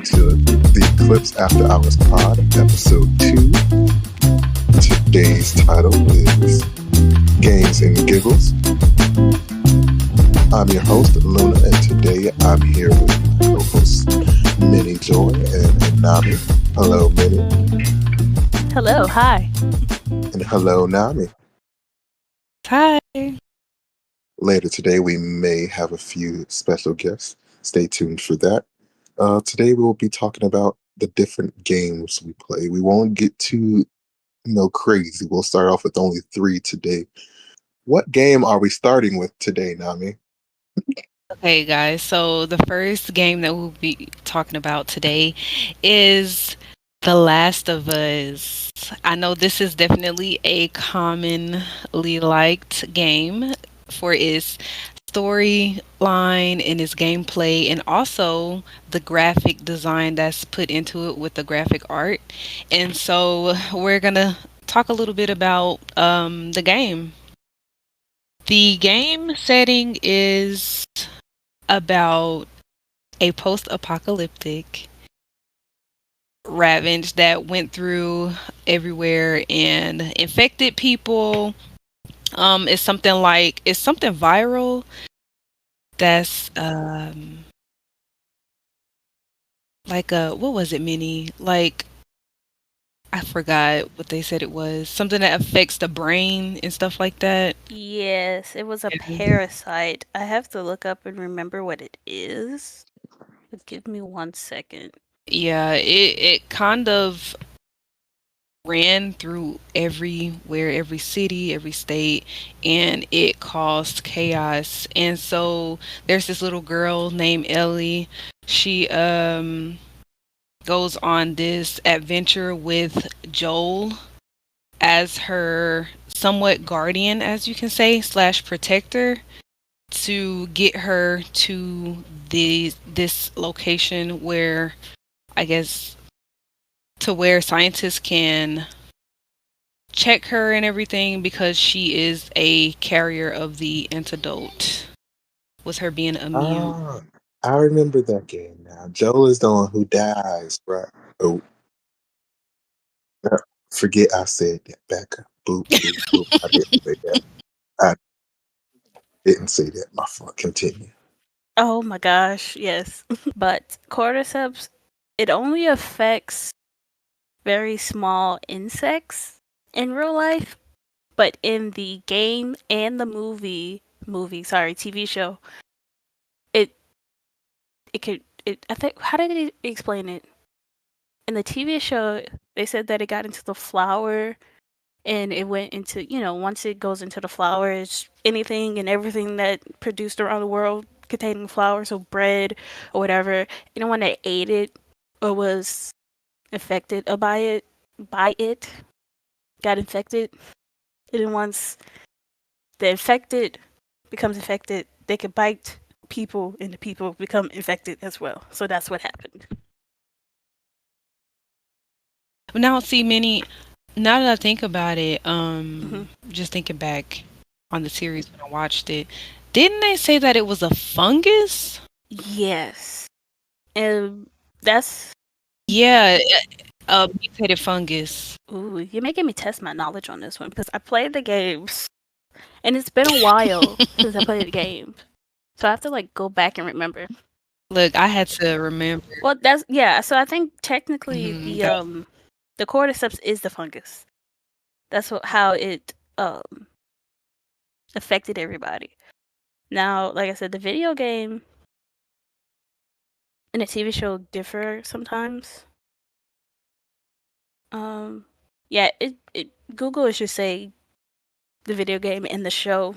to the Clips After Hours Pod, episode 2. Today's title is Games and Giggles. I'm your host, Luna, and today I'm here with my co-hosts, Minnie Joy and Nami. Hello, Minnie. Hello, hi. And hello, Nami. Hi. Later today, we may have a few special guests. Stay tuned for that. Today, we will be talking about the different games we play. We won't get too crazy. We'll start off with only 3 today. What game are we starting with today, Nami? Okay, guys. So the first game that we'll be talking about today is The Last of Us. I know this is definitely a commonly liked game for its storyline and its gameplay, and also the graphic design that's put into it with the graphic art. And so we're gonna talk a little bit about the game. The game setting is about a post-apocalyptic ravage that went through everywhere and infected people. It's something viral that's like a what was it, Minnie? Like I forgot what they said it was. Something that affects the brain and stuff like that. Yes, it was a Yeah. parasite. I have to look up and remember what it is. But give me 1 second. Yeah, it kind of ran through everywhere, every city, every state, and it caused chaos. And so there's this little girl named Ellie. She goes on this adventure with Joel as her somewhat guardian, as you can say, slash protector, to get her to this location where I guess to where scientists can check her and everything because she is a carrier of the antidote. Was her being immune? Ah, I remember that game now. Joel is the one who dies, right? Oh, uh, forget I said that. Back up. Boop, boop, boop. I didn't say that. I didn't say that. My fault. Continue. Oh my gosh, yes. But cordyceps, it only affects very small insects in real life, but in the game and the TV show, it I think, how did he explain it? In the TV show, they said that it got into the flour and it went into, once it goes into the flour, it's anything and everything that produced around the world containing flour, so bread or whatever. Anyone that ate it or was affected by it got infected. And then once the infected becomes infected, they could bite people and the people become infected as well. So that's what happened. Now, see, Minnie. Now that I think about it, Hmm. just thinking back on the series when I watched it, didn't they say that it was a fungus? Yes. And that's Yeah, a mutated fungus. ooh, you're making me test my knowledge on this one because I played the games and it's been a while since I played the game. So I have to like go back and remember. Look, I had to remember. Well, that's yeah. So I think technically Mhm, the cordyceps is the fungus. That's how it affected everybody. Now, like I said, the video game and the TV show differ sometimes. Um, yeah, it Google is just say the video game and the show,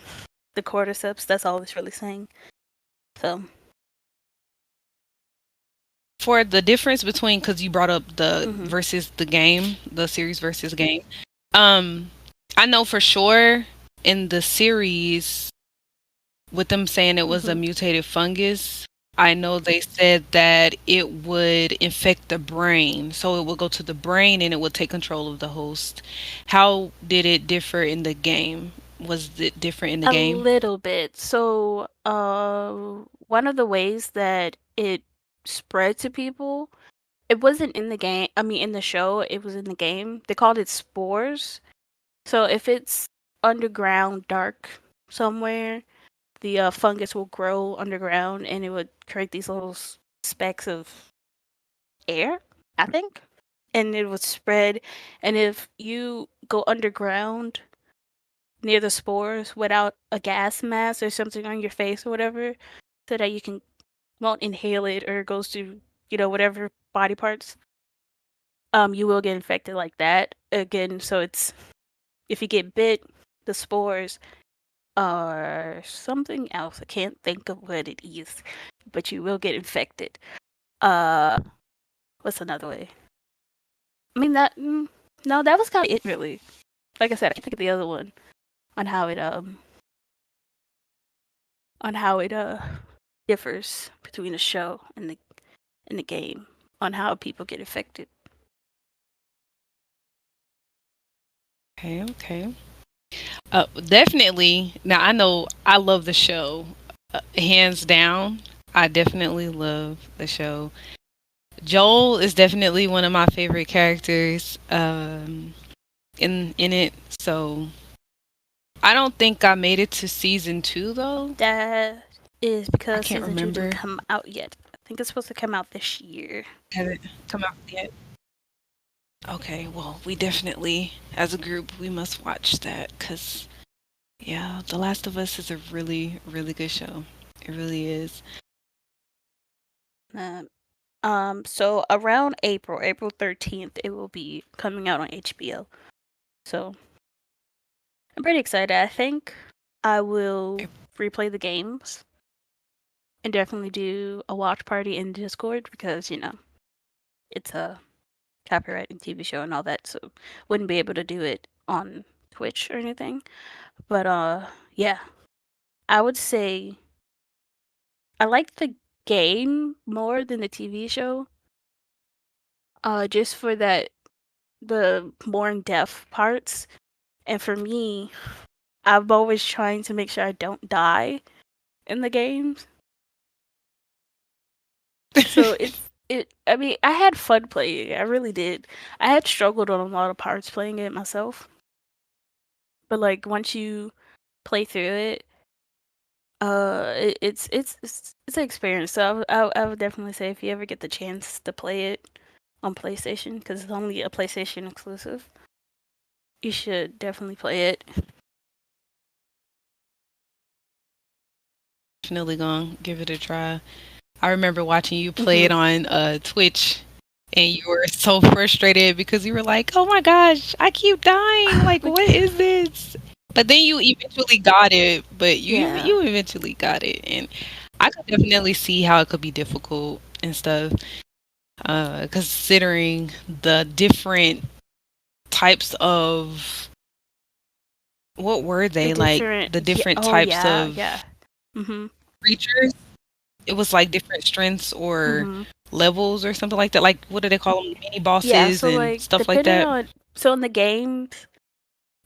the cordyceps. That's all it's really saying. So. for the difference between, because you brought up the Hmm. versus the game, the series versus game. Um, I know for sure in the series, with them saying it was a Hmm. mutated fungus, I know they said that it would infect the brain. So it would go to the brain and it would take control of the host. How did it differ in the game? Was it different in the A game? little bit. So, one of the ways that it spread to people it wasn't in the game. I mean, in the show, it was in the game. They called it spores. So if it's underground, dark somewhere, the fungus will grow underground, and it would create these little specks of air, I think, and it would spread. And if you go underground near the spores without a gas mask or something on your face or whatever, so that you can won't inhale it or it goes to whatever body parts, you will get infected like that again. So it's if you get bit, the spores are something else. I can't think of what it is, but you will get infected. Uh, what's another way? I mean no, that was kind of it really. Like I said, I think of the other one on how it differs between the show and the game on how people get affected. Okay, okay. Definitely. Now I know I love the show, hands down. I definitely love the show. Joel is definitely one of my favorite characters in it. So I don't think I made it to season 2 though. That is I because can't season two didn't remember. come out yet. I think it's supposed to come out this year. Has it come out yet? Okay, well, we definitely, as a group, we must watch that because, yeah, The Last of Us is a really, really good show. It really is. Um, so around April 13th, it will be coming out on HBO. So I'm pretty excited. I think I will replay the games and definitely do a watch party in Discord because it's a copyright and TV show and all that, so wouldn't be able to do it on Twitch or anything. But yeah, I would say I like the game more than the TV show. Just for that the more in depth parts. And for me, I'm always trying to make sure I don't die in the games. So I mean, I had fun playing it. I really did. I had struggled on a lot of parts playing it myself. But like once you play through it, it's an experience. So I would definitely say if you ever get the chance to play it on PlayStation, because it's only a PlayStation exclusive, you should definitely play it. Definitely gonna give it a try. I remember watching you play Hmm. it on Twitch, and you were so frustrated because you were like, "Oh my gosh, I keep dying! Like, what is this?" But then you eventually got it. But Yeah, you eventually got it, and I could definitely see how it could be difficult and stuff. Considering the different types of what were the they like different. the Yeah. different Oh types yeah, yeah. of Mhm. creatures. It was like different strengths or Mhm. levels or something like that. Like what do they call them? Mini Yeah. bosses So and like stuff like depending that. on in the games,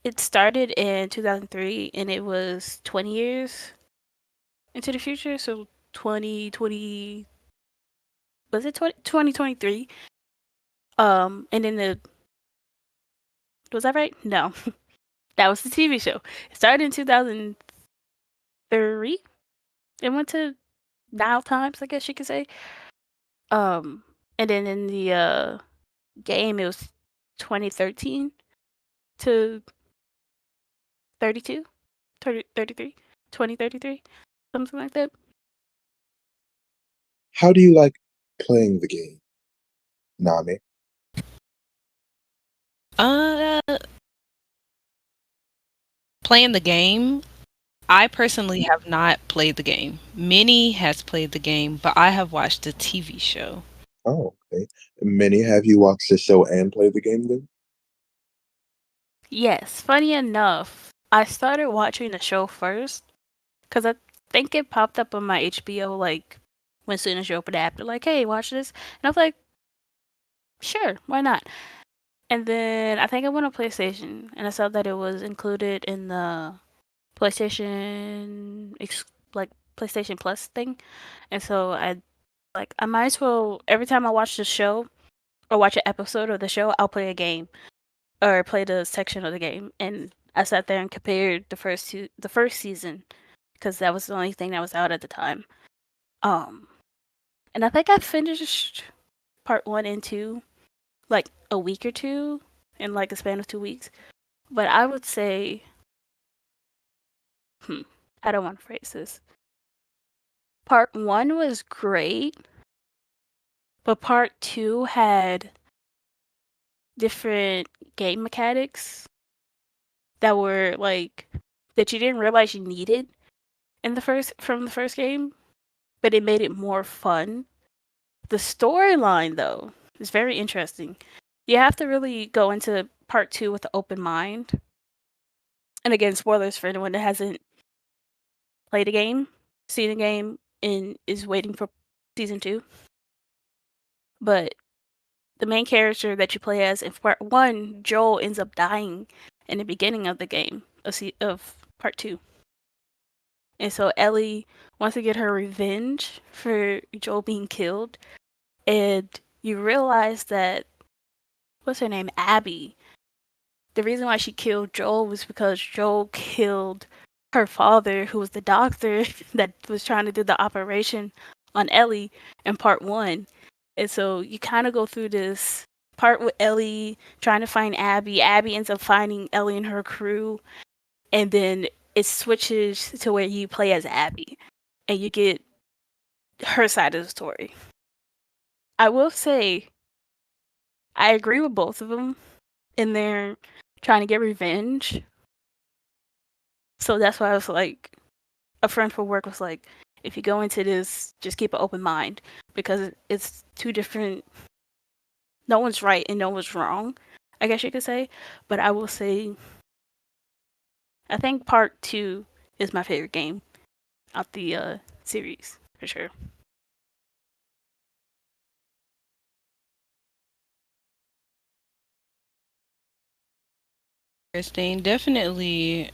it started in 2003 and it was 20 years into the future. So 2020 was it 2023? And then the was that right? No, that was the TV show. It started in 2003 and went to now times, I guess you could say. Um, and then in the game, it was 2013 to 32, 33, 2033, something like that. How do you like playing the game, Nami? Uh, Playing the game. I personally have not played the game. Minnie has played the game, but I have watched the TV show. Oh, okay. Many have you watched the show and played the game then? Yes, funny enough, I started watching the show first because I think it popped up on my HBO like when soon as you open the app, they're like, "Hey, watch this," and I was like, "Sure, why not?" And then I think I went on PlayStation and I saw that it was included in the PlayStation like PlayStation Plus thing, and so I might as well every time I watch the show, or watch an episode of the show, I'll play a game or play the section of the game. And I sat there and compared the first season because that was the only thing that was out at the time. Um, and I think I finished part 1 and 2 like a week or two in like a span of 2 weeks. But I would say, I don't want to phrase this. Part 1 was great, but part 2 had different game mechanics that were like that you didn't realize you needed in the first game, but it made it more fun. The storyline though is very interesting. You have to really go into part 2 with an open mind. And again, spoilers for anyone that hasn't played the game, seen the game, and is waiting for season 2. But the main character that you play as in part 1, Joel, ends up dying in the beginning of the game of part 2. And so Ellie wants to get her revenge for Joel being killed. And you realize that, what's her name? Abby. The reason why she killed Joel was because Joel killed her father, who was the doctor that was trying to do the operation on Ellie in part 1. And so you kind of go through this part with Ellie trying to find Abby. Abby ends up finding Ellie and her crew. And then it switches to where you play as Abby and you get her side of the story. I will say, I agree with both of them in their trying to get revenge. So that's why I was like, a friend for work was like, if you go into this, just keep an open mind because it's two different. No one's right and no one's wrong, I guess you could say. But I will say, I think part 2 is my favorite game out the series for sure. Interesting. Definitely,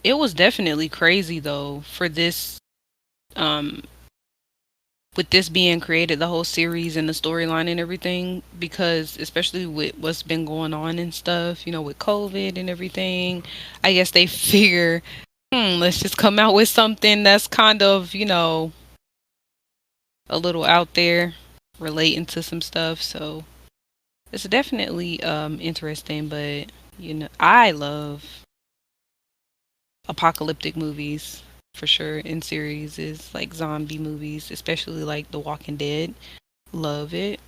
it was definitely crazy though for this um with this being created, the whole series and the storyline and everything, because especially with what's been going on and stuff, with COVID and everything, I guess they figure, let's just come out with something that's kind of, a little out there relating to some stuff. So it's definitely interesting, but I love apocalyptic movies for sure, in series is like zombie movies, especially like The Walking Dead. Love it.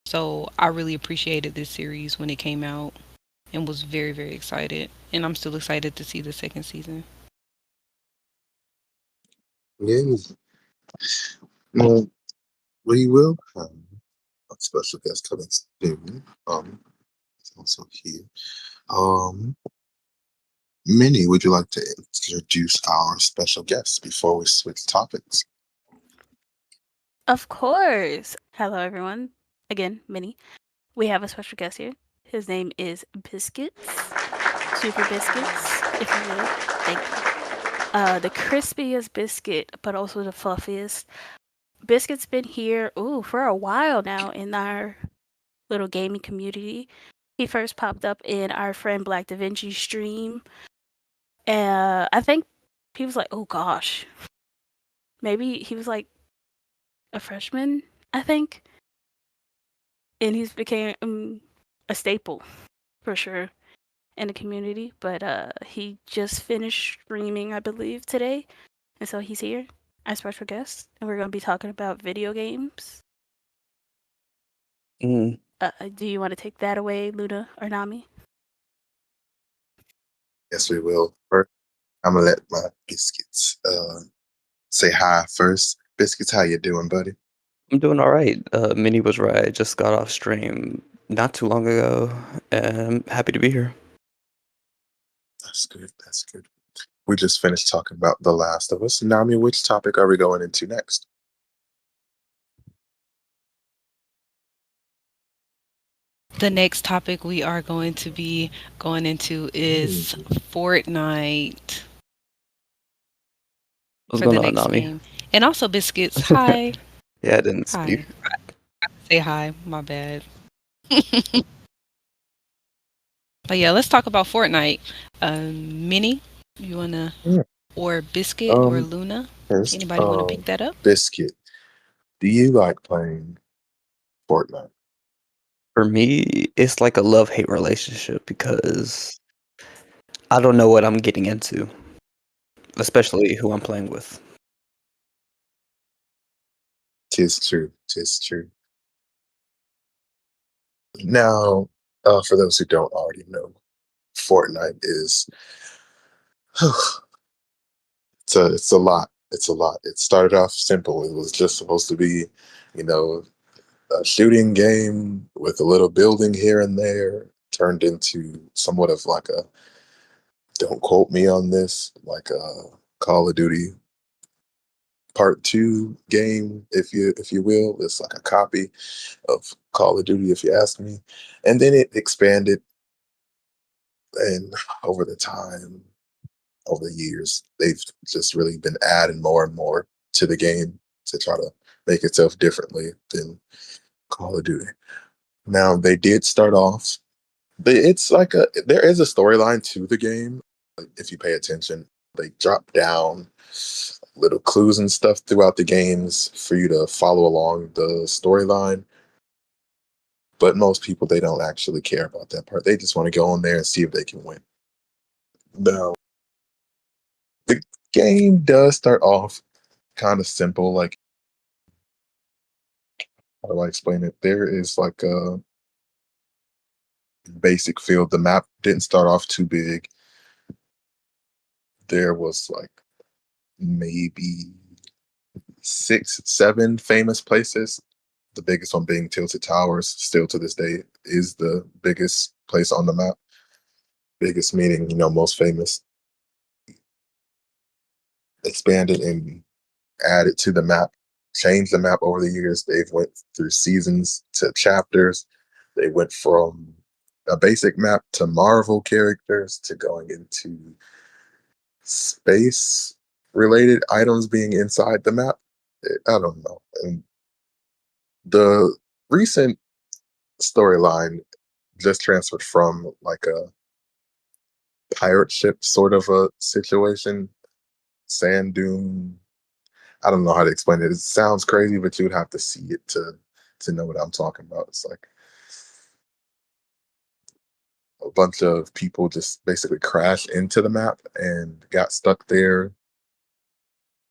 So I really appreciated this series when it came out and was very, very excited. And I'm still excited to see the second season. Yes. Well, we will have a special guest coming soon. He's also here. Um, Minnie, would you like to introduce our special guest before we switch topics? Of course. Hello, everyone. Again, Minnie. We have a special guest here. His name is Biscuits. Super Biscuits, if you will. Thank you. The crispiest biscuit, but also the fluffiest. Biscuit's been here, for a while now in our little gaming community. He first popped up in our friend Black Da Vinci stream. I think he was like, oh gosh. Maybe he was like a freshman, I think. And he's became a staple for sure in the community. But he just finished streaming, I believe, today. And so he's here as special guest. And we're going to be talking about video games. Mm. Do you want to take that away, Luna or Nami? Yes, we will. First, I'm gonna let my biscuits say hi first. Biscuits, how you doing, buddy? I'm doing all right. Minnie was right. I just got off stream not too long ago, and I'm happy to be here. That's good. That's good. We just finished talking about The Last of Us. Nami, which topic are we going into next? The next topic we are going to be going into is Fortnite What's for the going on, next Nami? game. And also Biscuits. Hi. Yeah, I didn't see you. Hi. Say hi. My bad. But yeah, let's talk about Fortnite. Minnie, you wanna, Yeah. or Biscuit or Um, Luna? First, Anybody want to pick that up? Biscuit. Do you like playing Fortnite? For me, it's like a love-hate relationship because I don't know what I'm getting into, especially who I'm playing with. Tis true. Tis true. Now, for those who don't already know, Fortnite is it's a lot. It's a lot. It started off simple. It was just supposed to be, you know, a shooting game with a little building here and there. Turned into somewhat of like a, don't quote me on this, like a Call of Duty Part Two game, if you will. It's like a copy of Call of Duty, if you ask me. And then it expanded, and over the time, over the years, they've just really been adding more and more to the game to try to make itself differently than Call of Duty. Now they did start off. It's like there is a storyline to the game. Like, if you pay attention, they drop down little clues and stuff throughout the games for you to follow along the storyline. But most people, they don't actually care about that part. They just want to go on there and see if they can win. Now, the game does start off kind of simple. Like, how do I explain it? There is like a basic field. The map didn't start off too big. There was like maybe 6, 7 famous places. The biggest one being Tilted Towers, still to this day, is the biggest place on the map. Biggest meaning, most famous. Expanded and added to the map, changed the map over the years. They've went through seasons to chapters. They went from a basic map to Marvel characters to going into space related items being inside the map. I don't know. And the recent storyline just transferred from like a pirate ship sort of a situation, sand dune. I don't know how to explain it. It sounds crazy, but you'd have to see it to know what I'm talking about. It's like a bunch of people just basically crashed into the map and got stuck there.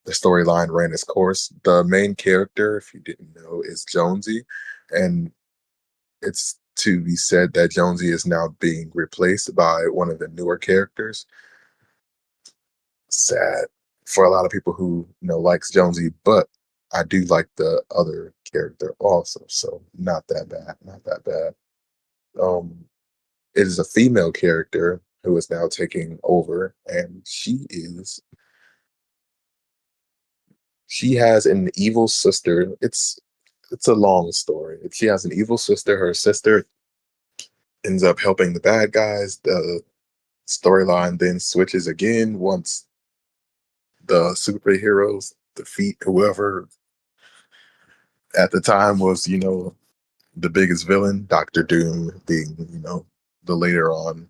The storyline ran its course. The main character, if you didn't know, is Jonesy, and it's to be said that Jonesy is now being replaced by one of the newer characters. Sad for a lot of people who likes Jonesy, but I do like the other character also. So not that bad, not that bad. Um, it is a female character who is now taking over, and she has an evil sister. It's a long story. She has an evil sister. Her sister ends up helping the bad guys. The storyline then switches again once the superheroes defeat whoever at the time was, the biggest villain, Doctor Doom being, the later on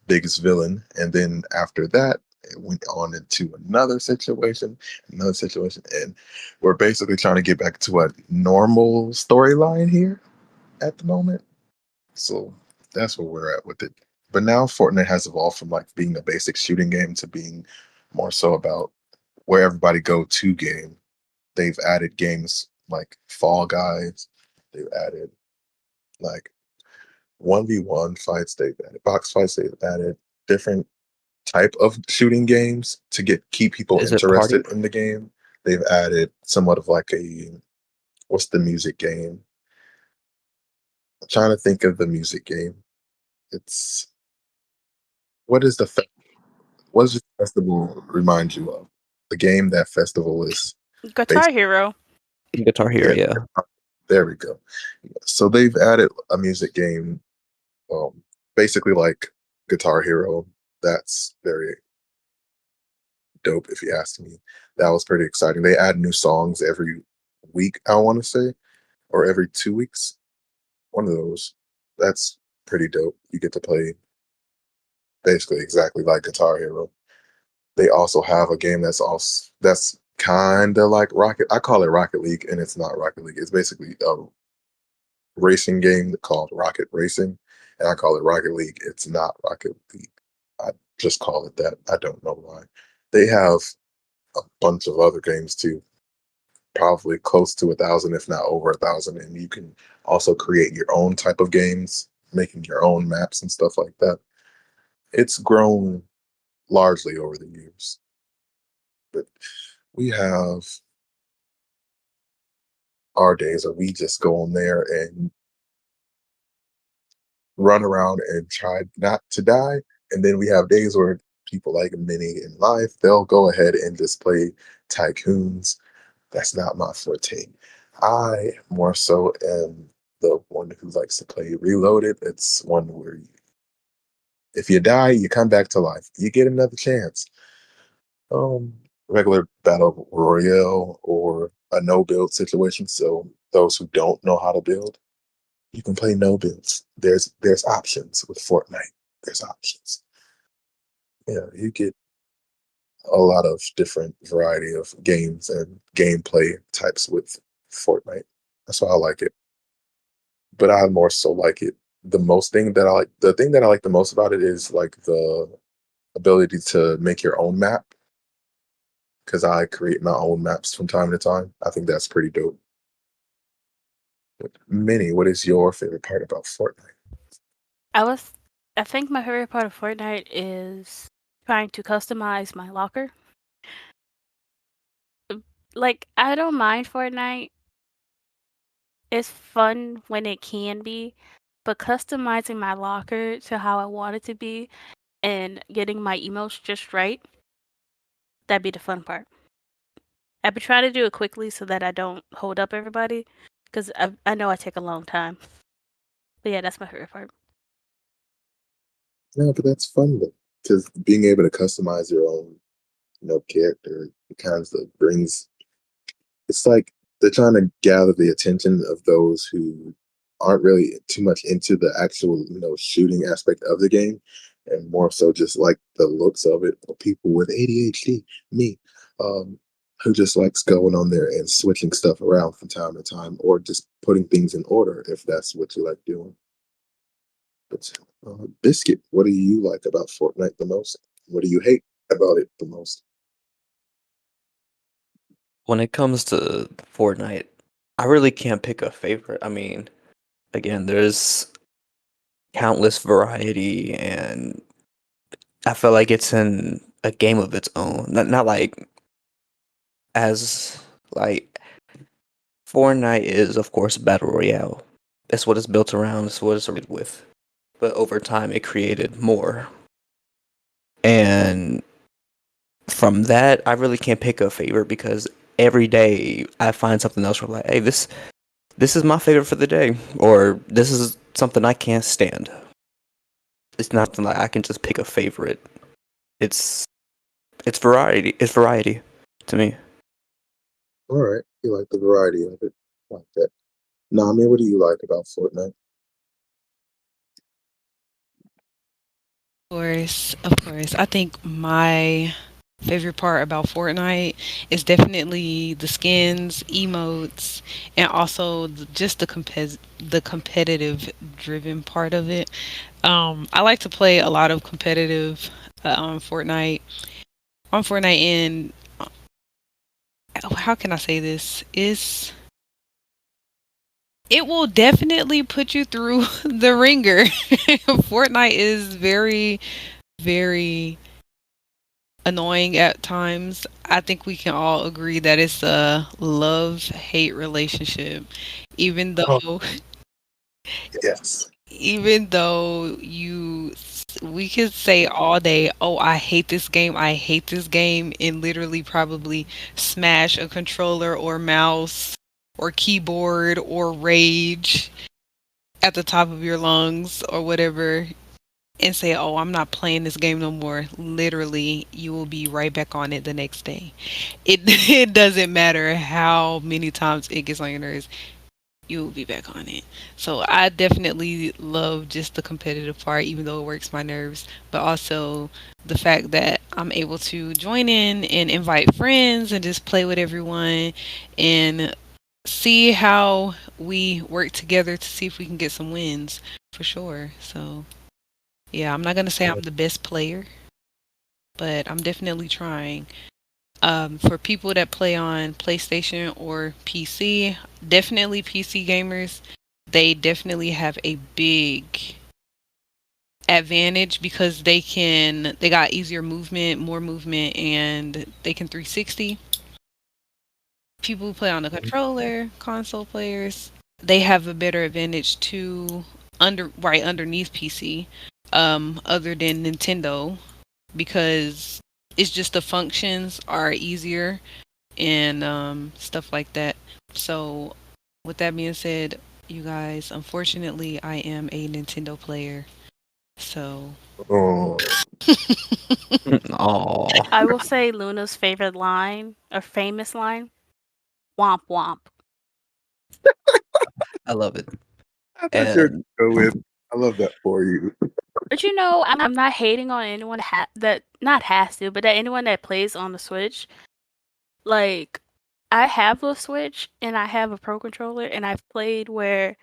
biggest villain. And then after that, it went on into another situation. And we're basically trying to get back to a normal storyline here at the moment. So that's where we're at with it. But now Fortnite has evolved from like being a basic shooting game to being more so about where everybody go to game. They've added games like Fall Guys. They've added like 1v1 fights. They've added box fights. They've added different type of shooting games to keep people Is it party? interested in the game. They've added somewhat of like what's the music game? I'm trying to think of the music game. It's what is the fe- what does the festival remind you of? The game that festival is based. Guitar Hero. Guitar Hero, Yeah, yeah. there we go. So they've added a music game, um, basically like Guitar Hero. That's very dope, if you ask me. That was pretty exciting. They add new songs every week, I want to say, or every 2 weeks. One of those. That's pretty dope. You get to play basically exactly like Guitar Hero. They also have a game that's kind of like Rocket. I call it Rocket League, and it's not Rocket League. It's basically a racing game called Rocket Racing, and I call it Rocket League. It's not Rocket League. I just call it that. I don't know why. They have a bunch of other games too, probably close to 1,000, if not over 1,000, and you can also create your own type of games, making your own maps and stuff like that. It's grown largely over the years, but we have our days where we just go on there and run around and try not to die. And then we have days where people like Minnie in life, they'll go ahead and just play tycoons. That's not my forte. I more so am the one who likes to play Reloaded. It's one where if you die, you come back to life. You get another chance. Regular battle royale or a no build situation. So those who don't know how to build, you can play no builds. There's options with Fortnite. There's options. Yeah, you get a lot of different variety of games and gameplay types with Fortnite. That's why I like it. But I more so like it. The thing that I like the most about it is like the ability to make your own map because I create my own maps from time to time. I think that's pretty dope. But Minnie, what is your favorite part about Fortnite? I was I think my favorite part of Fortnite is trying to customize my locker. Like I don't mind Fortnite. It's fun when it can be, but customizing my locker to how I want it to be and getting my emotes just right, that'd be the fun part. I've been trying to do it quickly so that I don't hold up everybody, because I know I take a long time. But yeah, that's my favorite part. No, but that's fun though, because being able to customize your own, character, it kind of brings. It's like they're trying to gather the attention of those who aren't really too much into the actual, shooting aspect of the game, and more so just like the looks of it. For people with ADHD, me, um, who just likes going on there and switching stuff around from time to time, or just putting things in order if that's what you like doing. But Biscuit, what do you like about Fortnite the most? What do you hate about it the most? When it comes to Fortnite, I really can't pick a favorite. I mean, again, there's countless variety, and I feel like it's in a game of its own. Not like as like Fortnite is, of course, battle royale. That's what it's built around. That's what it's started with. But over time, it created more. And from that, I really can't pick a favorite because every day I find something else where I'm like, hey, this is my favorite for the day, or this is something I can't stand. It's not like I can just pick a favorite. It's it's variety. It's variety to me. All right, you like the variety of it, like that. Nami, what do you like about Fortnite? Of course. I think my favorite part about Fortnite is definitely the skins, emotes, and also just the competitive driven part of it. I like to play a lot of competitive Fortnite on Fortnite, and how can I say this? It will definitely put you through the ringer. Fortnite is very, very annoying at times. I think we can all agree that it's a love hate relationship. Even Oh, though, yes. even though we could say all day, oh, I hate this game, and literally probably smash a controller or mouse or keyboard or rage at the top of your lungs or whatever and say, "Oh, I'm not playing this game no more." Literally, you will be right back on it the next day. It it doesn't matter how many times it gets on your nerves. you will be back on it. So I definitely love just the competitive part, even though it works my nerves, but also the fact that I'm able to join in and invite friends and just play with everyone and see how we work together to see if we can get some wins for sure. So yeah, I'm not gonna say I'm the best player, but I'm definitely trying. For people that play on PlayStation or PC, definitely PC gamers, they definitely have a big advantage because they got easier movement, more movement, and they can 360. People who play on the controller, console players, they have a better advantage to right underneath PC, other than Nintendo because it's just the functions are easier and stuff like that. So, with that being said, you guys, unfortunately, I am a Nintendo player. So, Oh, Oh, I will say Luna's favorite line, or famous line, womp womp. I love it. I thought you were And gonna go with. I love that for you. But you know, I'm not hating on anyone that not has to, but that anyone that plays on the Switch. Like, I have a Switch and I have a Pro controller, and I've played where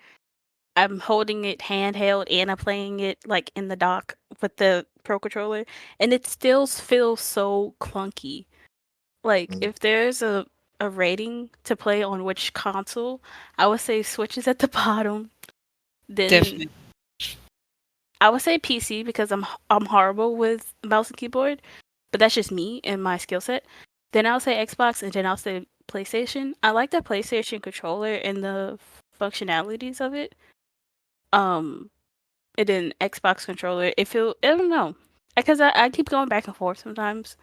I'm holding it handheld and I'm playing it like in the dock with the Pro controller, and it still feels so clunky. Like, Mm. if there's a rating to play on which console, I would say Switch is at the bottom. Then definitely. I would say PC because I'm horrible with mouse and keyboard, but that's just me and my skill set. Then I'll say Xbox, and then I'll say PlayStation. I like the PlayStation controller and the functionalities of it. Um, and then Xbox controller. I don't know, because I keep going back and forth sometimes.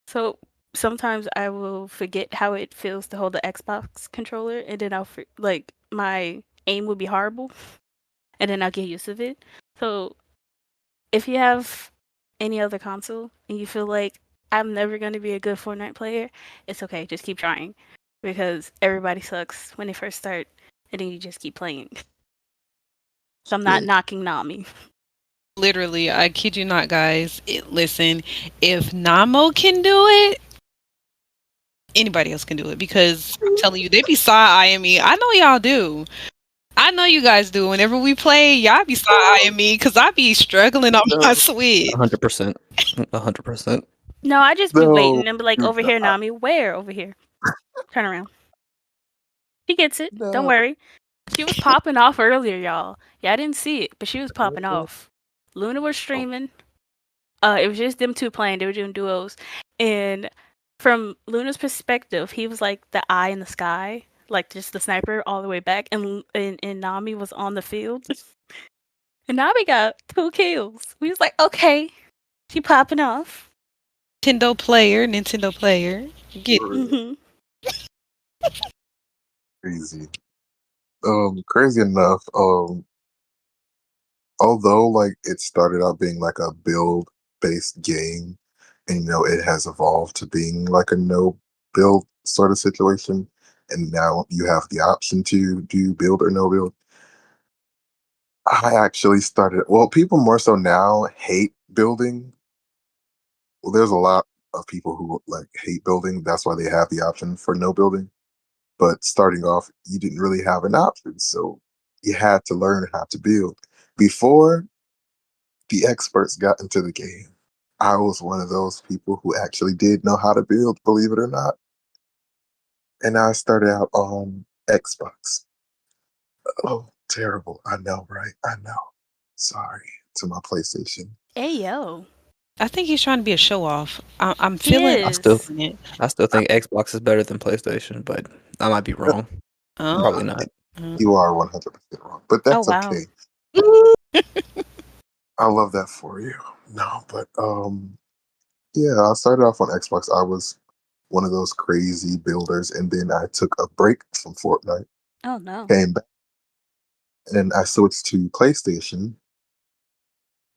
So sometimes I will forget how it feels to hold the Xbox controller, and then like my aim would be horrible, and then I'll get used to it. So if you have any other console and you feel like I'm never going to be a good Fortnite player, it's okay. Just keep trying because everybody sucks when they first start, and then you just keep playing. So I'm not Yeah. knocking Nami. Literally, I kid you not, guys. Listen, if Namo can do it, anybody else can do it because I'm telling you, they be side eyeing me. I know y'all do. I know you guys do. Whenever we play, y'all be side eyeing me because I be struggling on my No, Switch. 100%. 100%. No, I just be no, waiting and be like, do over here, not. Nami. Where? Over here. Turn around. She gets it. Don't No. worry. She was popping off earlier, y'all. Yeah, I didn't see it, but she was popping off. Luna was Oh, streaming. It was just them two playing. They were doing duos, and from Luna's perspective, he was like the eye in the sky, like just the sniper all the way back, and Nami was on the field, and Nami got 2 kills. We was like, okay, she popping off. Nintendo player. Get for real. Hmm. Crazy. Crazy enough. Although like it started out being like a build based game, and it has evolved to being like a no build sort of situation, and now you have the option to do build or no build. I actually started. Well, people more so now hate building. Well, there's a lot of people who like hate building. That's why they have the option for no building. But starting off, you didn't really have an option, so you had to learn how to build. Before the experts got into the game, I was one of those people who actually did know how to build, believe it or not. And I started out on Xbox. Oh, terrible. I know, right? I know. Sorry to my PlayStation. Hey yo, I think he's trying to be a show off. I'm he feeling I still is. it. I still think Xbox is better than PlayStation, but I might be wrong. Oh, Probably not. You are 100% wrong, but Oh that's wow. okay. I love that for you. No, but yeah, I started off on Xbox. I was one of those crazy builders, and then I took a break from Fortnite, Oh no. came back, and I switched to PlayStation.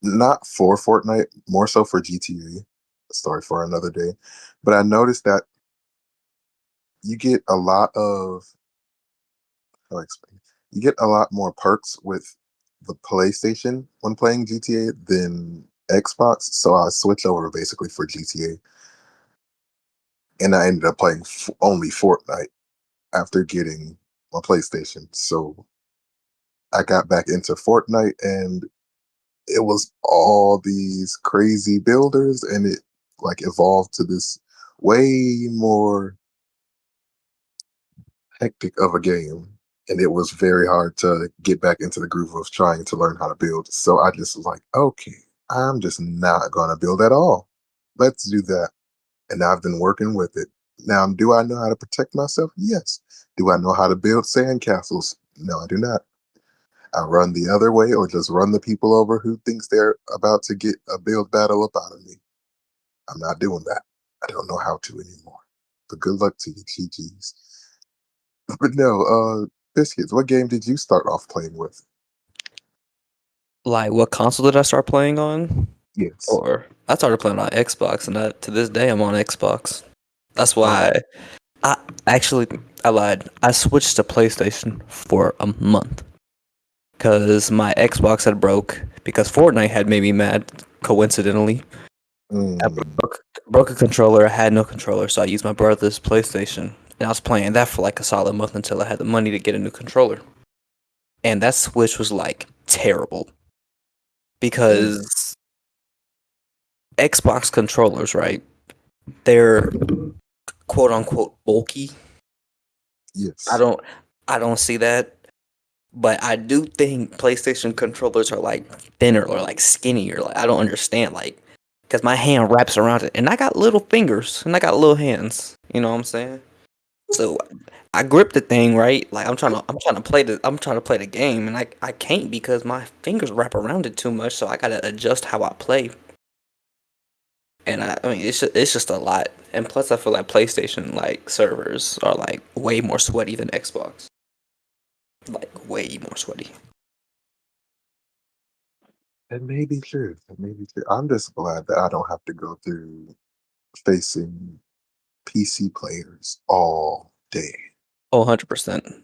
Not for Fortnite, more so for GTA. Story for another day. But I noticed that you get a lot of how do I explain? you get a lot more perks with the PlayStation when playing GTA than Xbox. So I switched over basically for GTA, and I ended up playing only Fortnite after getting my PlayStation. So I got back into Fortnite, and it was all these crazy builders, and it like evolved to this way more hectic of a game. And it was very hard to get back into the groove of trying to learn how to build. So I just was like, okay, I'm just not gonna build at all. Let's do that. And I've been working with it. Now, do I know how to protect myself? Yes. Do I know how to build sandcastles? No, I do not. I run the other way or just run the people over who thinks they're about to get a build battle up out of me. I'm not doing that. I don't know how to anymore. But good luck to you, GG's. But no, Biscuits, what game did you start off playing with? Like, what console did I start playing on? Yes. Or I started playing on Xbox, and to this day I'm on Xbox. That's Oh, why I actually I lied. I switched to PlayStation for a month because my Xbox had broke because Fortnite had made me mad. Coincidentally, I mm, broke a controller. I had no controller, so I used my brother's PlayStation, and I was playing that for like a solid month until I had the money to get a new controller. And that Switch was like terrible mm, because Xbox controllers, right? They're quote unquote bulky. I yes. don't I don't see that, but I do think PlayStation controllers are like thinner or like skinnier. Like I don't understand like because my hand wraps around it, and I got little fingers and I got little hands. You know what I'm saying? So I grip the thing right. Like I'm trying to play the game, and I can't because my fingers wrap around it too much. So I gotta adjust how I play. And I mean, it's just a lot. And plus, I feel like PlayStation like servers are like way more sweaty than Xbox. Like way more sweaty. It may be true. It may be true. I'm just glad that I don't have to go through facing PC players all day. Oh, 100%.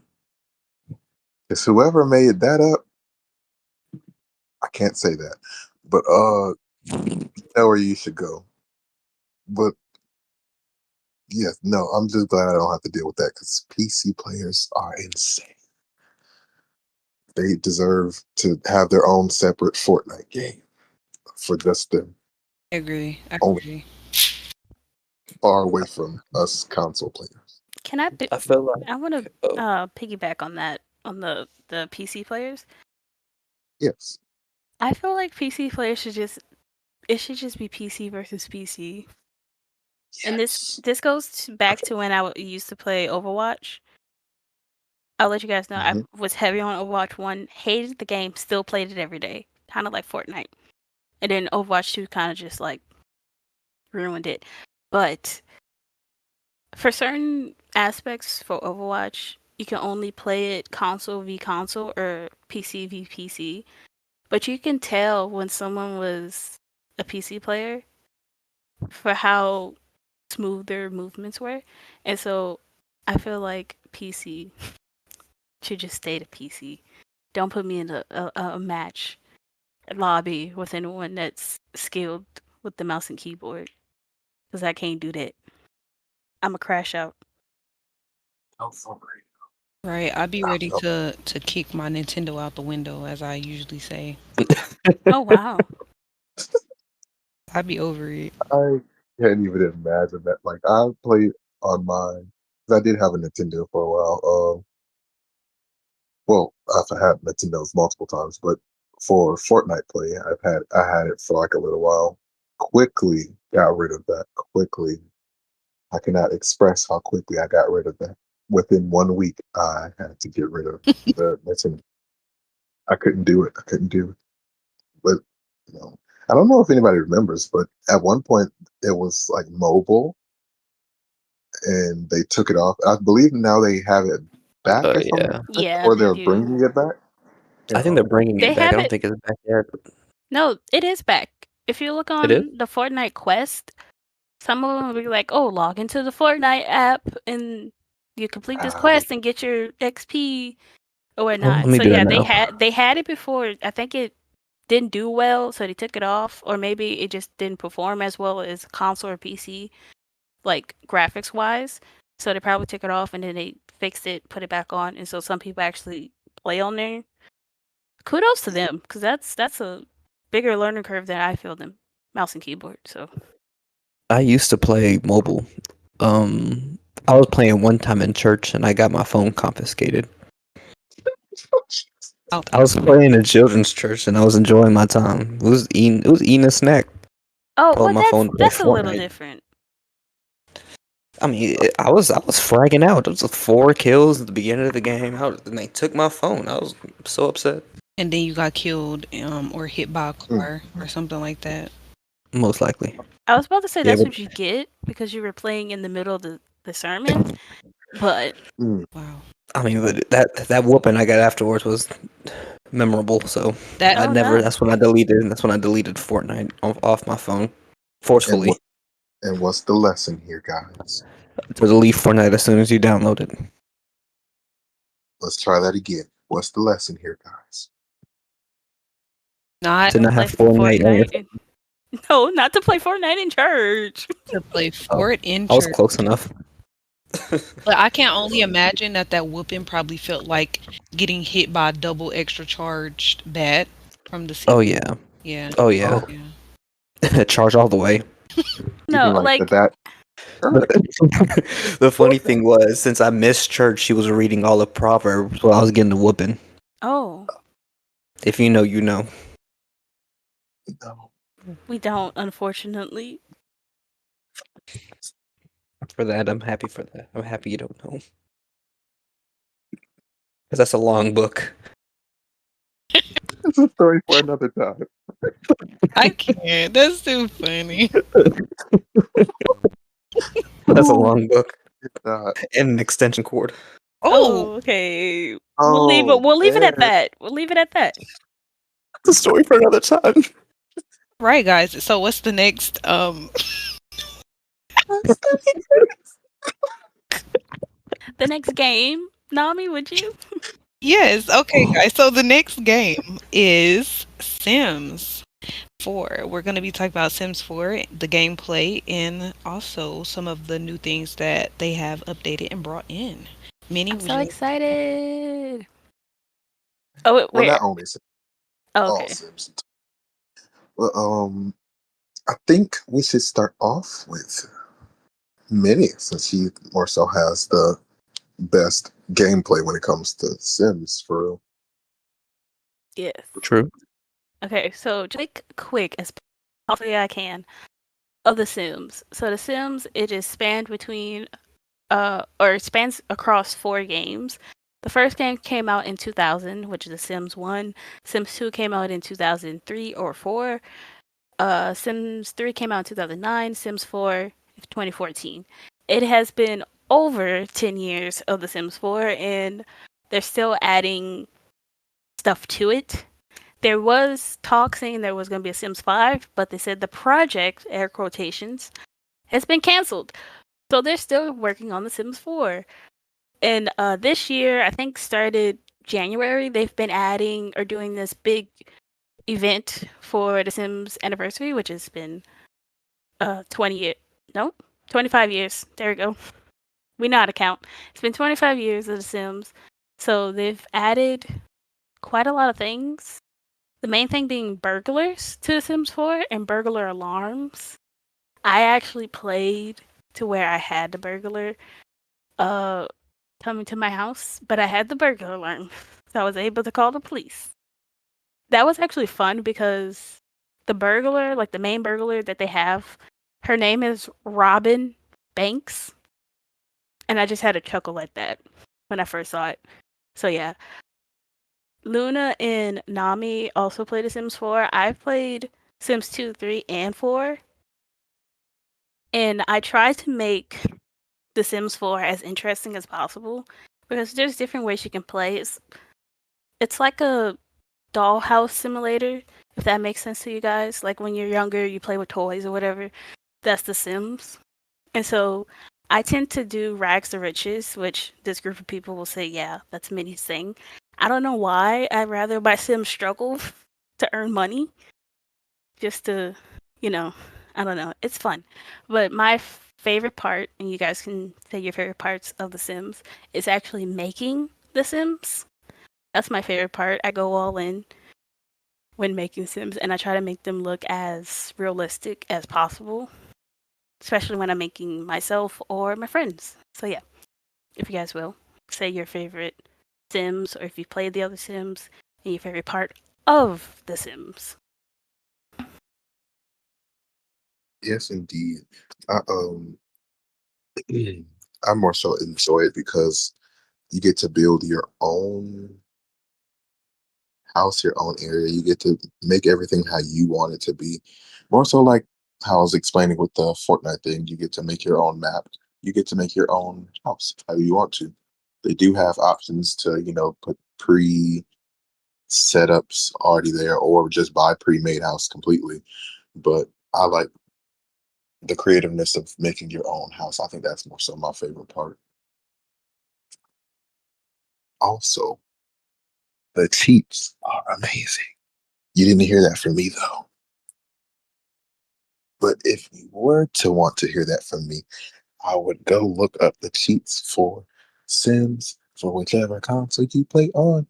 Because whoever made that up, I can't say that. But you know where you should go. But yes, no, I'm just glad I don't have to deal with that because PC players are insane. They deserve to have their own separate Fortnite game for just them. I agree. I Only agree. far away from us console players. Can I? I feel like I want to oh, piggyback on that on the PC players. Yes. I feel like PC players should just be PC versus PC. And Yes. this goes back to when used to play Overwatch. I'll let you guys know I Hmm. was heavy on Overwatch 1, hated the game, still played it every day. Kind of like Fortnite. And then Overwatch 2 kind of just like ruined it. But for certain aspects for Overwatch, you can only play it console v console or PC v PC. But you can tell when someone was a PC player for how smooth their movements were. And so I feel like PC should just stay to PC. Don't put me in a match lobby with anyone that's skilled with the mouse and keyboard because I can't do that. I'm a crash out. Oh, for real. Right. I'd be I ready felt to kick my Nintendo out the window, as I usually say. Oh wow. I'd be over it. I can't even imagine that. Like I played on mine 'cause I did have a Nintendo for a while. Well, I've had Nintendos multiple times, but for Fortnite play, I had it for like a little while. Quickly got rid of that. Quickly, I cannot express how quickly I got rid of that. Within 1 week, I had to get rid of the Nintendo. I couldn't do it. I couldn't do it. But you know, I don't know if anybody remembers, but at one point it was like mobile, and they took it off. I believe now they have it back, if I'm not yeah. mistaken, Yeah, or they they're do. bringing it back. I think they're Yeah. bringing They it back. I have don't it. think it's back yet. No, it is back. If you look It is. on the Fortnite Quest, some of them will be like, "Oh, log into the Fortnite app and you complete this Ah, quest and get your XP." or Oh, let not. me So do that yeah, now. they had it before. I think it didn't do well, so they took it off, or maybe it just didn't perform as well as console or PC, like graphics wise. So they probably took it off and then they fixed it, put it back on, and so some people actually play on there. Kudos to them, because that's a bigger learning curve than I feel than mouse and keyboard. So I used to play mobile. I was playing one time in church and I got my phone confiscated. Oh, I was playing in children's church and I was enjoying my time. It was eating a snack. oh Pull well, out my phone to play that's a little Fortnite. different. I mean, I was fragging out. There was 4 kills at the beginning of the game. And they took my phone. I was so upset. and then you got killed or hit by a Mm, car or something like that. Most likely. I was about to say Yeah, that's but what you get because you were playing in the middle of the sermon, but mm. Wow. I mean, but that whooping I got afterwards was memorable. So That I oh never. no, That's when I deleted. That's when I deleted Fortnite off my phone, And forcefully. what and what's the lesson here, guys? To delete Fortnite as soon as you download it. Let's try that again. What's the lesson here, guys? not To not play have Fortnite on your Fortnite. No, not to play Fortnite in church. to play phone. Fort in I was church. close enough. But I can only imagine that whooping probably felt like getting hit by a double extra charged bat from the Oh ceiling. yeah. Yeah, Oh yeah. Oh, yeah. Charge all the way. you mean No, like like that? The funny thing was, since I missed church, she was reading all of Proverbs while I was getting the whooping. oh, If you know, you know. No. we don't, unfortunately. For that, I'm happy for that. I'm happy you don't know. Because that's a long book. It's a story for another time. I can't. That's too funny. That's a Oh, long book. God. And an extension cord. Oh, Oh, okay. We'll leave it. Oh, We'll leave it at man. that. We'll leave it at that. It's a story for another time. right, guys. So what's the next? The next game, Nami, would you? Yes. Okay, guys. So the next game is Sims 4. We're going to be talking about Sims 4, the gameplay, and also some of the new things that they have updated and brought in. Minnie, I'm would so you? excited. Oh, wait, Well, where? not only Sims, Oh, all okay. Sims. Well, I think we should start off with Minnie, since she more so has the best gameplay when it comes to Sims. For real. Yes. True. Okay, so just quick as possibly I can of The Sims. So The Sims, it is spanned between or it spans across 4 games. The first game came out in 2000, which is The Sims 1. Sims 2 came out in 2003 or 4. Sims 3 came out in 2009. Sims 4 2014. It has been over 10 years of The Sims 4, and they're still adding stuff to it. There was talk saying there was going to be a Sims 5, but they said the project, air quotations, has been canceled. So they're still working on The Sims 4. And this year, I think started January, they've been adding or doing this big event for The Sims anniversary, which has been 20 years. No, 25 years. There we go. We know how to count. It's been 25 years of The Sims. So they've added quite a lot of things. The main thing being burglars to The Sims 4 and burglar alarms. I actually played to where I had the burglar uh coming to my house, but I had the burglar alarm. So I was able to call the police. That was actually fun because the burglar, like the main burglar that they have, her name is Robin Banks. And I just had a chuckle at that when I first saw it. So yeah. Luna and Nami also played The Sims 4. I've played Sims 2, 3, and 4. And I tried to make The Sims 4 as interesting as possible because there's different ways you can play. It's like a dollhouse simulator, if that makes sense to you guys. Like when you're younger, you play with toys or whatever. That's The Sims. And so I tend to do rags to riches, which this group of people will say, yeah, that's Minnie's thing. I don't know why. I'd rather my Sims struggle to earn money just to, you know, I don't know. It's fun. But my favorite part, and you guys can say your favorite parts of The Sims, is actually making The Sims. That's my favorite part. I go all in when making Sims and I try to make them look as realistic as possible, especially when I'm making myself or my friends. So, yeah, if you guys will, say your favorite Sims or if you played the other Sims and your favorite part of The Sims. Yes, indeed. I I more so enjoy it because you get to build your own house, your own area. You get to make everything how you want it to be. More so like how I was explaining with the Fortnite thing, you get to make your own map. You get to make your own house how you want to. They do have options to, put pre setups already there or just buy pre-made house completely. But I like the creativeness of making your own house. I think that's more so my favorite part. Also, the cheats are amazing. You didn't hear that from me though. But if you were to want to hear that from me, I would go look up the cheats for Sims for whichever console you play on,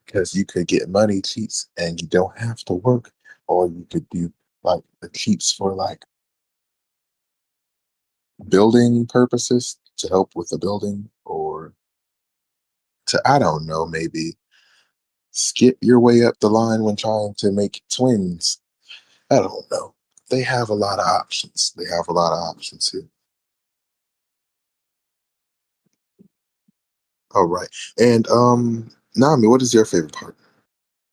because you could get money cheats and you don't have to work, or you could do like the cheats for like building purposes to help with the building, or to, I don't know, maybe skip your way up the line when trying to make twins. I don't know. They have a lot of options. They have a lot of options here. All right. And Nami, what is your favorite part?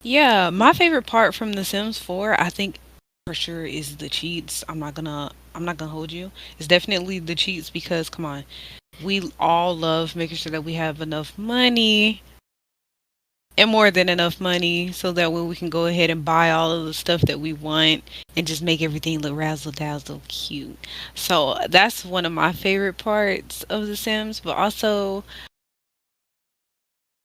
Yeah, my favorite part from The Sims 4, I think for sure is the cheats. I'm not gonna hold you. It's definitely the cheats because come on, we all love making sure that we have enough money and more than enough money so that way we can go ahead and buy all of the stuff that we want and just make everything look razzle dazzle cute. So that's one of my favorite parts of The Sims, but also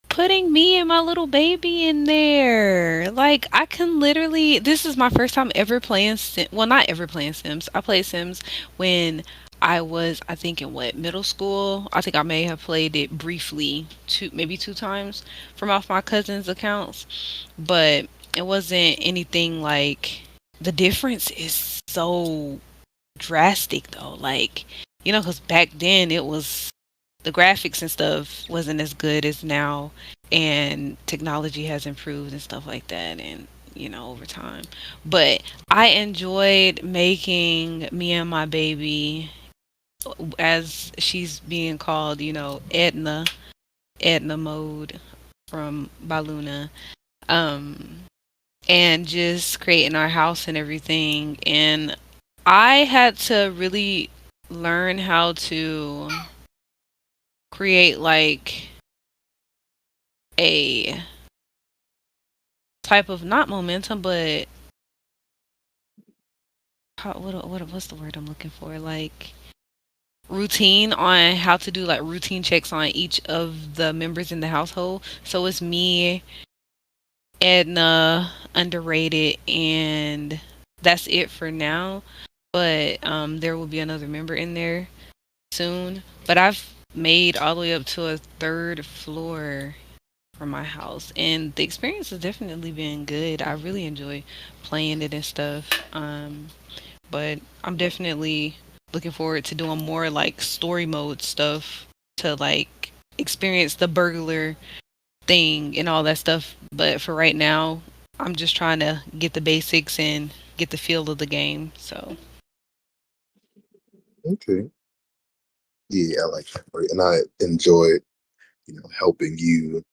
putting me and my little baby in there. Like I can literally this is my first time ever playing well, not ever playing Sims. I played Sims when I was I think in what middle school. I think I may have played it briefly maybe two times from off my cousin's accounts, but it wasn't anything like the difference is so drastic though. Like, cuz back then it was the graphics and stuff wasn't as good as now, and technology has improved and stuff like that, and over time. But I enjoyed making me and my baby, as she's being called, Edna mode from Baluna, um and just creating our house and everything. And I had to really learn how to create like a type of not momentum, but what's the word I'm looking for? Like routine on how to do like routine checks on each of the members in the household. So it's me, Edna, underrated, and that's it for now. But there will be another member in there soon. But I've made all the way up to a third floor for my house, and the experience has definitely been good. I really enjoy playing it and stuff. But I'm definitely looking forward to doing more like story mode stuff to like experience the burglar thing and all that stuff. But for right now, I'm just trying to get the basics and get the feel of the game. So Okay. Yeah, I like that part. And I enjoy, helping you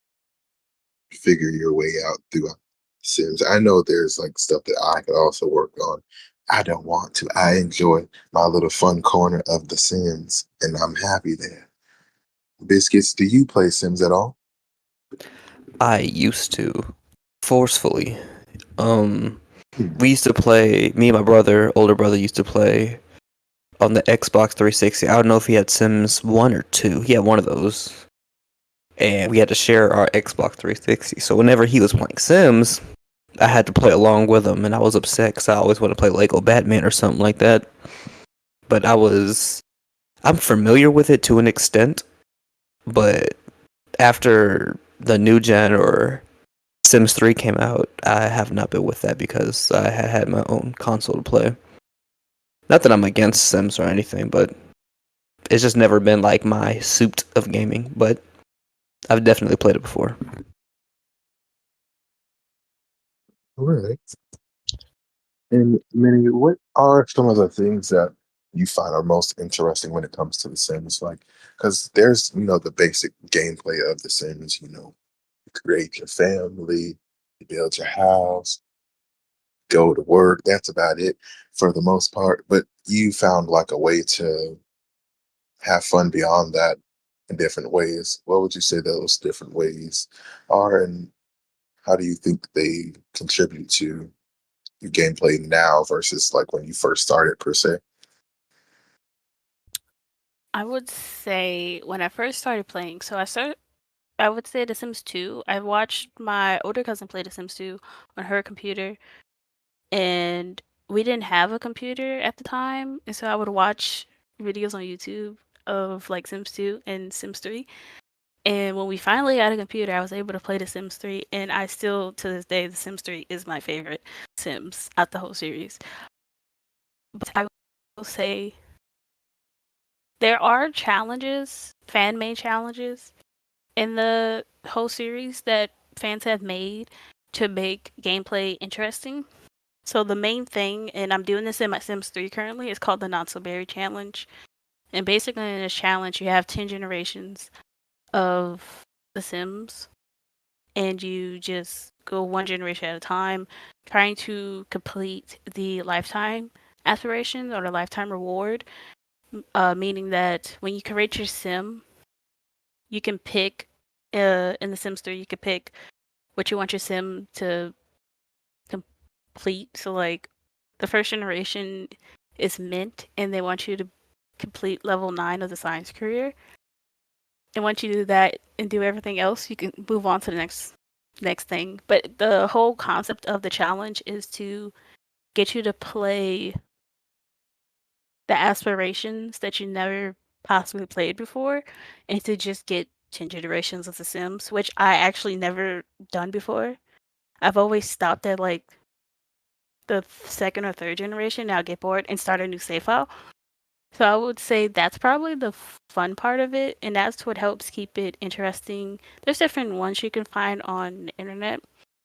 figure your way out throughout Sims. I know there's like stuff that I could also work on. I don't want to. I enjoy my little fun corner of the Sims, and I'm happy there. Biscuits, do you play Sims at all? I used to forcefully. Um, Hmm. we used to play. Me and my brother, older brother, used to play on the Xbox 360. I don't know if he had Sims 1 or 2. He had one of those. and we had to share our Xbox 360. So whenever he was playing Sims, I had to play along with him, and I was upset because I always want to play Lego Batman or something like that. But I'm familiar with it to an extent, but after the new gen or Sims 3 came out, I have not been with that because I had my own console to play. Not that I'm against Sims or anything, but it's just never been like my suit of gaming. But I've definitely played it before. All right. And Minnie, what are some of the things that you find are most interesting when it comes to The Sims? Like, because there's, the basic gameplay of The Sims, you create your family, you build your house, go to work. That's about it for the most part. But you found like a way to have fun beyond that in different ways. What would you say those different ways are, and how do you think they contribute to your gameplay now versus like when you first started per se? I would say when I first started playing, I would say The Sims 2. I watched my older cousin play The Sims 2 on her computer, and we didn't have a computer at the time, and so I would watch videos on YouTube of like Sims 2 and Sims 3. And when we finally got a computer, I was able to play The Sims 3, and I still, to this day, The Sims 3 is my favorite Sims out the whole series. But I will say there are challenges, fan-made challenges, in the whole series that fans have made to make gameplay interesting. So the main thing, and I'm doing this in my Sims 3 currently, is called the Not So Berry Challenge. And basically in this challenge, you have 10 generations of The Sims, and you just go one generation at a time, trying to complete the lifetime aspiration or the lifetime reward, meaning that when you create your sim, you can pick, in The Sims 3, you can pick what you want your sim to complete. So, like, the first generation is mint, and they want you to complete level 9 of the science career. And once you do that and do everything else, you can move on to the next thing. But the whole concept of the challenge is to get you to play the aspirations that you never possibly played before, and to just get 10 generations of The Sims, which I actually never done before. I've always stopped at like the second or third generation. Now get bored and start a new save file. So I would say that's probably the fun part of it, and that's what helps keep it interesting. There's different ones you can find on the internet.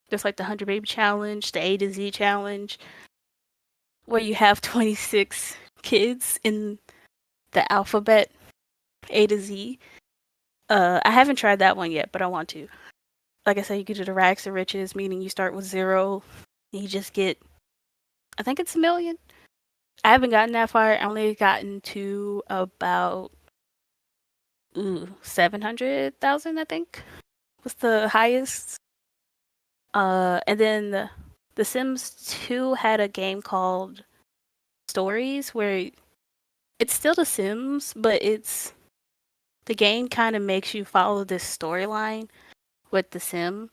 There's like the 100 Baby Challenge, the A to Z Challenge, where you have 26 kids in the alphabet A to Z. I haven't tried that one yet, but I want to. Like I said, you can do the rags to riches, meaning you start with zero, and you just get, I think it's a million. I haven't gotten that far. I only gotten to about 700,000, I think, was the highest. And then the Sims 2 had a game called Stories, where it's still The Sims, but the game kind of makes you follow this storyline with the Sim,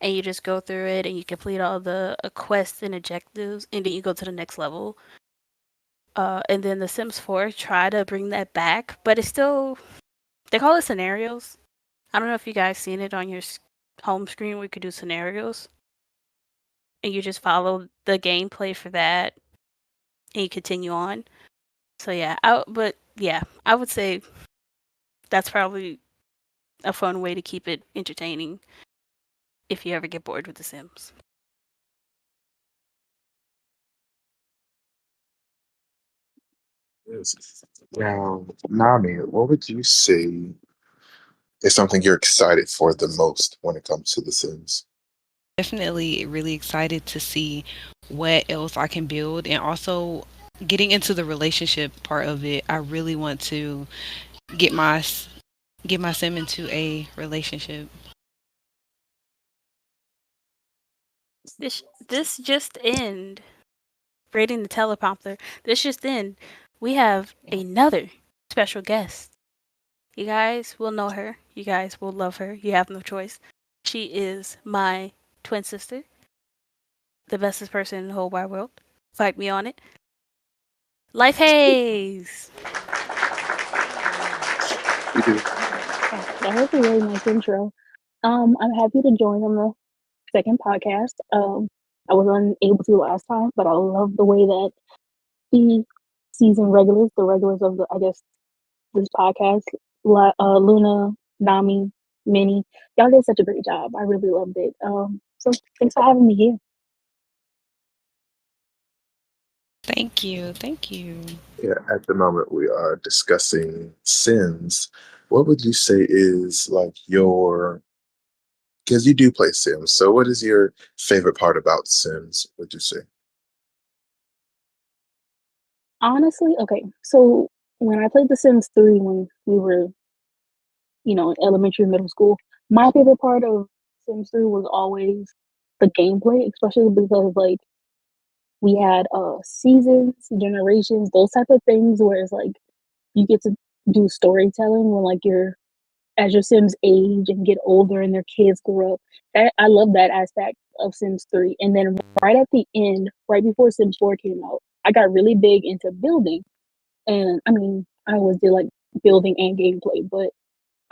and you just go through it and you complete all the quests and objectives, and then you go to the next level. And then The Sims 4 try to bring that back, but it's still, they call it scenarios. I don't know if you guys seen it on your home screen where you could do scenarios, and you just follow the gameplay for that, and you continue on. So yeah, I would say that's probably a fun way to keep it entertaining if you ever get bored with The Sims. Yes. Now, Nami, what would you say is something you're excited for the most when it comes to The Sims? Definitely really excited to see what else I can build, and also getting into the relationship part of it. I really want to get my get my sim into a relationship. This just end. Reading the teleprompter. This just in. We have another special guest. You guys will know her. You guys will love her. You have no choice. She is my twin sister, the bestest person in the whole wide world. Fight me on it. Life Haze! We do. That was a really nice intro. I'm happy to join on the second podcast. I was unable to last time, but I love the way that the season regulars, the regulars of the, I guess, this podcast, Luna, Nami, Minnie, y'all did such a great job. I really loved it. So thanks for having me here. Thank you. Thank you. Yeah, at the moment we are discussing Sims. What would you say is like your, because you do play Sims, so what is your favorite part about Sims, would you say? Honestly, okay. So when I played The Sims 3 when we were, in elementary, middle school, my favorite part of Sims 3 was always the gameplay, especially because like we had seasons, generations, those type of things where it's like you get to do storytelling when like you're as your Sims age and get older and their kids grow up. That I love that aspect of Sims 3. And then right at the end, right before Sims 4 came out, I got really big into building. And I mean, I always did like building and gameplay, but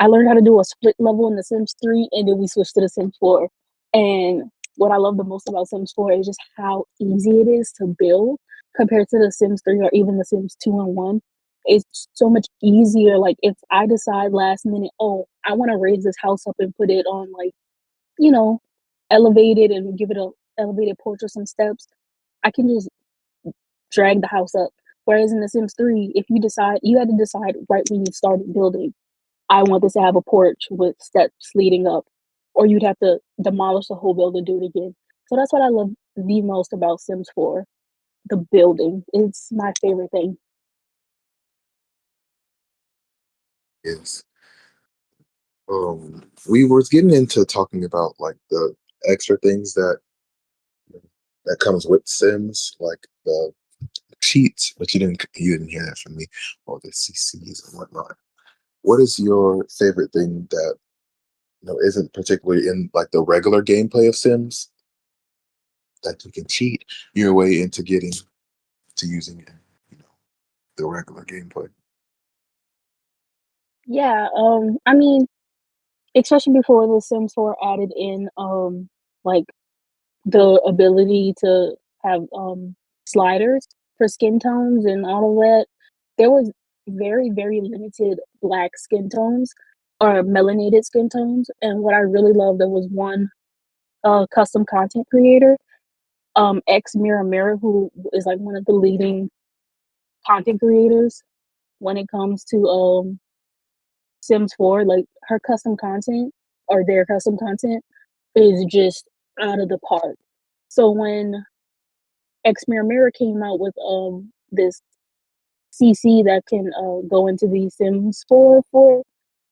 I learned how to do a split level in The Sims 3, and then we switched to The Sims 4. And what I love the most about Sims 4 is just how easy it is to build compared to The Sims 3 or even The Sims 2 and 1. It's so much easier. Like, if I decide last minute, oh, I want to raise this house up and put it on, like, you know, elevated and give it a elevated porch or some steps, I can just drag the house up. Whereas in The Sims 3, if you decide, you had to decide right when you started building I want this to have a porch with steps leading up, or you'd have to demolish the whole building, do it again. So that's what I love the most about Sims 4. The building. It's my favorite thing. Is we were getting into talking about like the extra things that comes with Sims, like the cheats, but you didn't hear that from me, or the CCs and whatnot. What is your favorite thing that isn't particularly in like the regular gameplay of Sims that you can cheat your way into getting to using it, you know, the regular gameplay? Yeah, I mean, especially before The Sims 4 added in like the ability to have sliders for skin tones and all of that. There was very, very limited black skin tones or melanated skin tones. And what I really loved, there was one custom content creator, X Mirror Mirror, who is like one of the leading content creators when it comes to Sims 4. Like her custom content or their custom content is just out of the park. So when X Mirror Mirror came out with this CC that can go into the Sims 4 for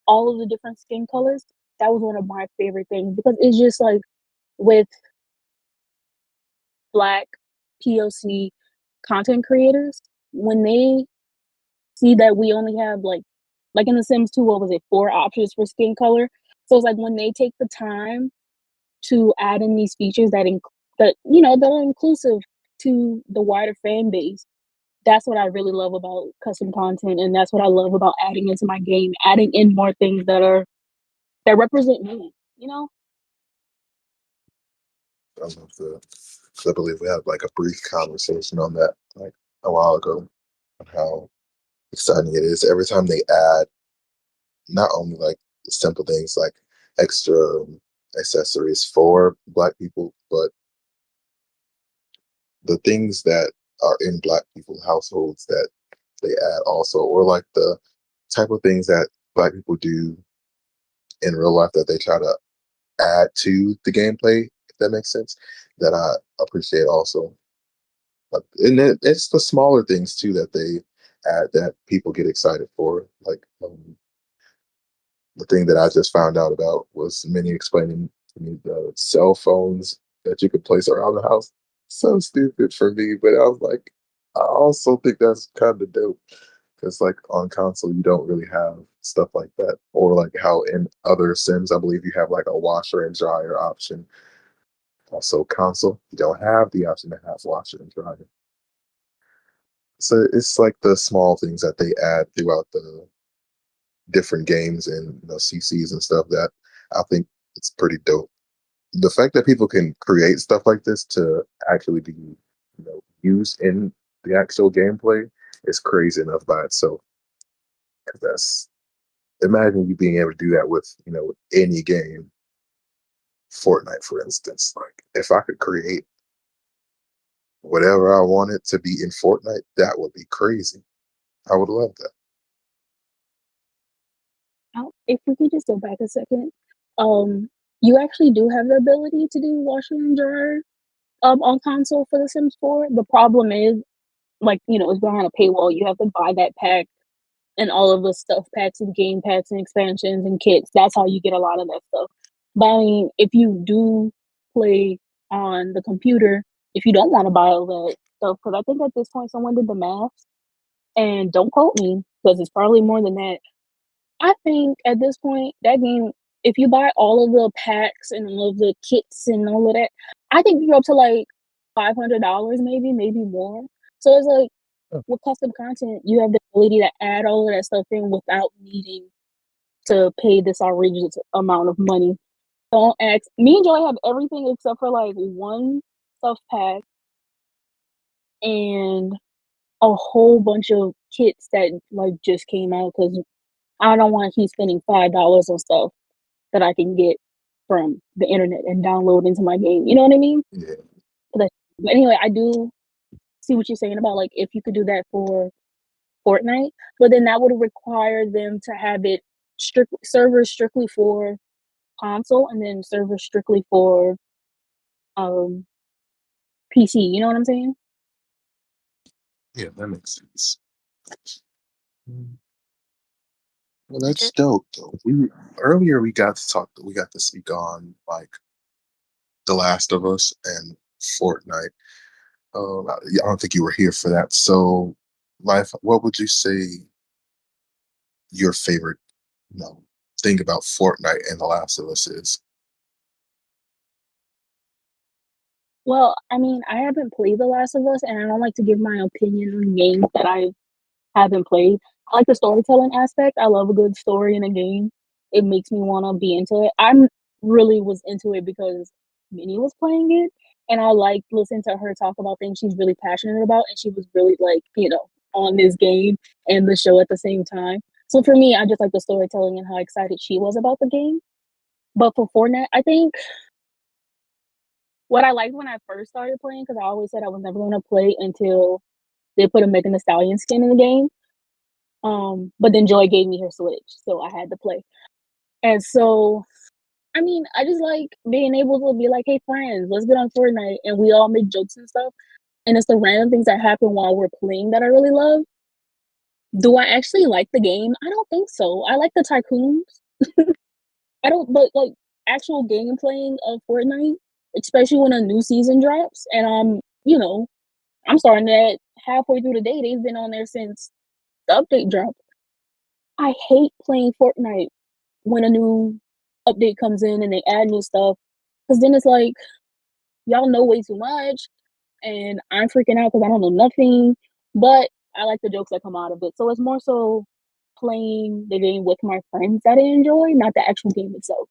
all of the different skin colors, that was one of my favorite things because it's just like with black POC content creators, when they see that we only have like in The Sims 2, what was it, 4 options for skin color. So it's like when they take the time to add in these features that that are inclusive to the wider fan base. That's what I really love about custom content, and that's what I love about adding into my game, adding in more things that represent me. You know? I love the. 'Cause I believe we had like a brief conversation on that like a while ago, on how exciting it is every time they add not only like simple things like extra accessories for Black people, but the things that are in Black people households that they add also, or like the type of things that Black people do in real life that they try to add to the gameplay, if that makes sense, that I appreciate also. And it's the smaller things too that they add that people get excited for. Like the thing that I just found out about was Minnie explaining to me the cell phones that you could place around the house. So stupid for me, but I was like, I also think that's kind of dope. Because like on console, you don't really have stuff like that, or like how in other Sims, I believe you have like a washer and dryer option. Also, console, you don't have the option to have washer and dryer. So it's like the small things that they add throughout the different games and CCs and stuff that I think it's pretty dope. The fact that people can create stuff like this to actually be used in the actual gameplay is crazy enough by itself. 'Cause that's imagine you being able to do that with any game. Fortnite, for instance, like if I could create whatever I wanted to be in Fortnite, that would be crazy. I would love that. If we could just go back a second, you actually do have the ability to do washer and dryer on console for The Sims 4. The problem is, like, it's behind a paywall. You have to buy that pack and all of the stuff packs and game packs and expansions and kits. That's how you get a lot of that stuff. But I mean, if you do play on the computer, if you don't want to buy all that stuff, because I think at this point someone did the math, and don't quote me because it's probably more than that. I think at this point, that game, if you buy all of the packs and all of the kits and all of that, I think you're up to like $500, maybe more. So it's like Oh, with custom content, you have the ability to add all of that stuff in without needing to pay this outrageous amount of money. Don't ask. Me and Joy have everything except for like one stuff pack and a whole bunch of kits that like just came out because I don't want to keep spending $5 on stuff that I can get from the internet and download into my game. You know what I mean? yeah, But anyway, I do see what you're saying about like if you could do that for Fortnite, but then that would require them to have it servers strictly for console and then servers strictly for um PC. You know what I'm saying? yeah, that makes sense. Mm. Well, that's Ju- dope. Though. We earlier we got to talk. We got to speak on like The Last of Us and Fortnite. I don't think you were here for that. So, life. What would you say your favorite, you know, thing about Fortnite and The Last of Us is? Well, I mean, I haven't played The Last of Us, and I don't like to give my opinion on games that I haven't played. I like the storytelling aspect. I love a good story in a game. It makes me want to be into it. I'm really was into it because Minnie was playing it, and I liked listening to her talk about things she's really passionate about, and she was really like, on this game and the show at the same time. So for me, I just like the storytelling and how excited she was about the game. But for Fortnite, I think what I liked when I first started playing, because I always said I was never going to play until they put a Megan Thee Stallion skin in the game. But then Joy gave me her Switch, so I had to play. And so, I mean, I just like being able to be like, "Hey, friends, let's get on Fortnite," and we all make jokes and stuff. And it's the random things that happen while we're playing that I really love. Do I actually like the game? I don't think so. I like the tycoons. I don't, but like actual game playing of Fortnite, especially when a new season drops, and I'm starting at halfway through the day. They've been on there since the update dropped. I hate playing Fortnite when a new update comes in and they add new stuff, because then it's like y'all know way too much, and I'm freaking out because I don't know nothing. But I like the jokes that come out of it, so it's more so playing the game with my friends that I enjoy, not the actual game itself.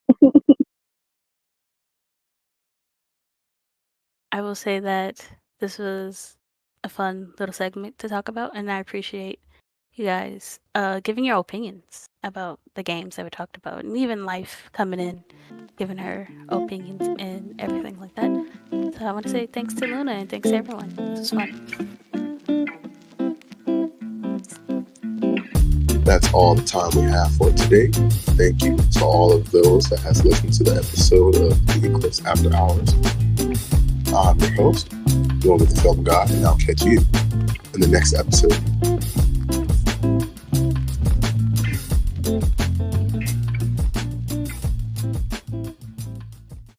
I will say that this was a fun little segment to talk about, and I appreciate you guys giving your opinions about the games that we talked about, and even life coming in, giving her opinions and everything like that. So I want to say thanks to Luna and thanks to everyone. This was fun. That's all the time we have for today. Thank you to all of those that has listened to the episode of the Eclipse After Hours. I'm your host, Going with the Film God, and I'll catch you in the next episode.